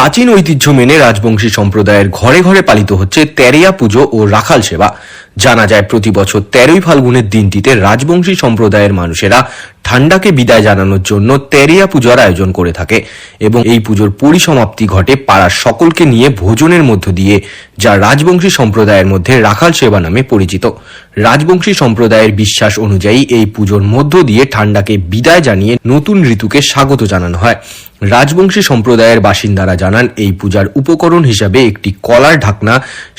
প্রাচীন ঐতিহ্য মেনে রাজবংশী সম্প্রদায়ের ঘরে ঘরে পালিত হচ্ছে তেরিয়া পুজো ও রাখাল সেবা। জানা যায় প্রতি বছর 13ই ফাল্গুনের দিনটিতে রাজবংশী সম্প্রদায়ের মানুষেরা ঠান্ডাকে বিদায় জানানোর জন্য তেরিয়া পূজার আয়োজন করে থাকে এবং এই পুজোর পরিসমাপ্তি ঘটে পাড়ার সকলকে নিয়ে ভোজনের মধ্য দিয়ে, যা রাজবংশী সম্প্রদায়ের মধ্যে রাখাল সেবা নামে পরিচিত। রাজবংশী সম্প্রদায়ের বিশ্বাস অনুযায়ী এই পুজোর মধ্য দিয়ে ঠান্ডাকে বিদায় জানিয়ে নতুন ঋতুকে স্বাগত জানানো হয়। রাজবংশী সম্প্রদায়ের বাসিন্দারা জানান, এই পূজার উপকরণ হিসাবে একটি কলার ঢাকনা,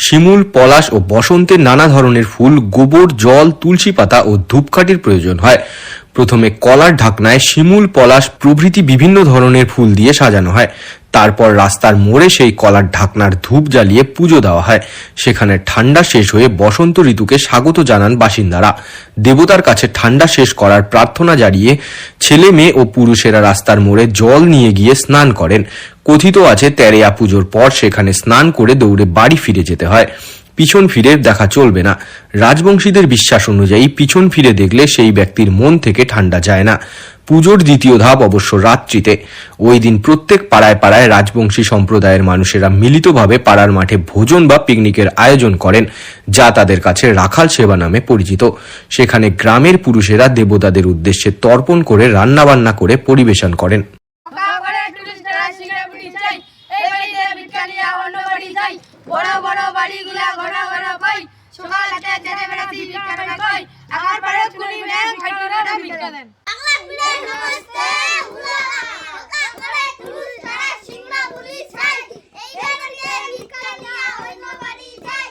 শিমুল, পলাশ ও বসন্তের নানা ধরনের ফুল, গোবর, জল, তুলসী পাতা ও ধূপকাঠির প্রয়োজন হয়। প্রথমে কলার ঢাকনায় শিমুল, পলাশ প্রভৃতি বিভিন্ন ধরনের ফুল দিয়ে সাজানো হয়। তারপর রাস্তার মোড়ে সেই কলার ঢাকনার ধূপ জ্বালিয়ে পুজো দেওয়া হয়। সেখানে ঠান্ডা শেষ হয়ে বসন্ত ঋতুকে স্বাগত জানান বাসিন্দারা। দেবতার কাছে ঠান্ডা শেষ করার প্রার্থনা জানিয়ে ছেলে মেয়ে ও পুরুষেরা রাস্তার মোড়ে জল নিয়ে গিয়ে স্নান করেন। কথিত আছে, তেরিয়া পুজোর পর সেখানে স্নান করে দৌড়ে বাড়ি ফিরে যেতে হয়, পিছন ফিরে দেখা চলবে না। রাজবংশীদের বিশ্বাস অনুযায়ী পিছন ফিরে দেখলে সেই ব্যক্তির মন থেকে ঠান্ডা যায় না। পুজোর দ্বিতীয় ধাপ অবশ্য রাত্রিতে। ওই দিন প্রত্যেক পাড়ায় পাড়ায় রাজবংশী সম্প্রদায়ের মানুষেরা মিলিতভাবে পাড়ার মাঠে ভোজন বা পিকনিকের আয়োজন করেন, যা তাদের কাছে রাখাল সেবা নামে পরিচিত। সেখানে গ্রামের পুরুষেরা দেবতাদের উদ্দেশ্যে তর্পণ করে রান্নাবান্না করে পরিবেশন করেন। বড় বড় বাড়িগুলা ঘন ঘন কই সকালতে জেনে বেড়াতি ভিক্ষা না কই আমার পারে কুনি ব্যাং খাইটোরা ভিক্ষা দেন। বাংলা বিলে নমস্তে উলা করে তুলুস তারা সিংহা পুলিশ চাই এই বাড়িতে ভিক্ষা নিয়া অন্য বাড়ি যাই।